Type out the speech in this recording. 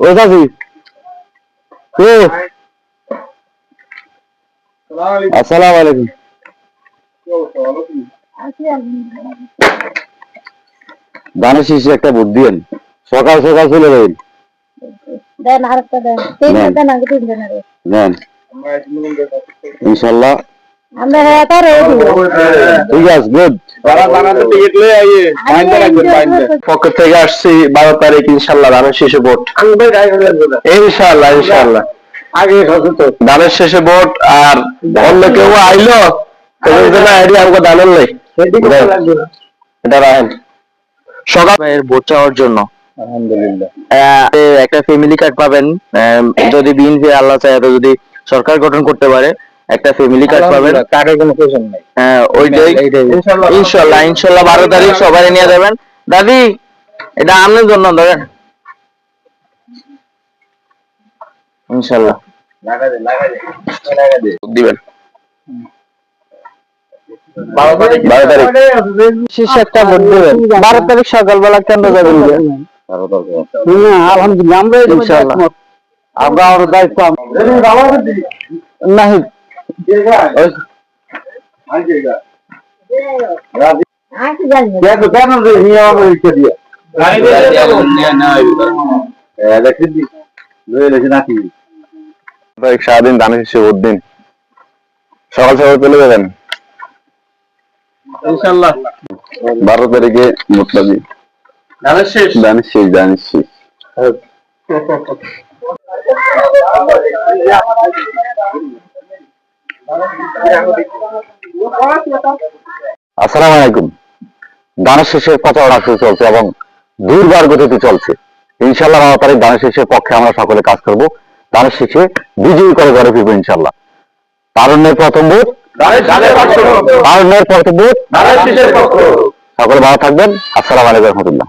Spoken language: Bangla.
ও চাচি কে আসসালামু আলাইকুম। দানের শীষে একটা ভোট দিয়েন, সকাল সকাল চলে যাবেন। ইনশাল্লাহ ঠিক আছে, গুড। পক্ষ থেকে আসছি 12 তারিখ ইনশাল্লাহ ধানের শীষে ভোট। ইনশাল্লাহ ইনশাল্লাহ আগে ধানের শেষে ভোট। আর অন্য কেউ আইলো আমাকে দানের নেই, এটা রাখেন সকাল ভোট চাওয়ার জন্য। আলহামদুলিল্লাহ একটা ফ্যামিলি কার্ড পাবেন, যদি বিএনপি আল্লাহ চায় যদি সরকার গঠন করতে পারে একটা ফ্যামিলি কার্ড পাবেন। কার্ডের কোনো প্রয়োজন নাই। হ্যাঁ ওইটাই ইনশাল্লাহ ইনশাল্লাহ 12 তারিখ সবাই নিয়ে যাবেন। দাদি এটা আপনার জন্য ধরেন ইনশাল্লাহ দিবেন 12 তারিখ শীর্ষে একটা ভোট দিবেন। 12 তারিখ সকালবেলা কেন্দ্র যাবেন। আলহামদুলিল্লাহ আমরা ইনশাআল্লাহ আমরা আর দায়িত্ব নাহি সারাদিন দানের শীষে ভোট দিন, সকাল সকাল চলে যাবেন ইনশাআল্লাহ। 12 তারিখে ভোটটা দিন। দানের শেষ দানের শেষ দানের শেষ। আসসালামু আলাইকুম। দানের শেষের প্রচারণা চলছে এবং দুর্বার গতিতে চলছে। ইনশাল্লাহ 12 তারিখ দানের শেষের পক্ষে আমরা সকলে কাজ করব। দানের শেষে বিজয়ী করে ঘরে ফিরবো ইনশাল্লাহ। তারুণ্যের প্রথম ভোট, তারুণ্যের প্রথম ভোট, সকলে ভালো থাকবেন। আসসালামু আলাইকুম রহমতুল্লাহ।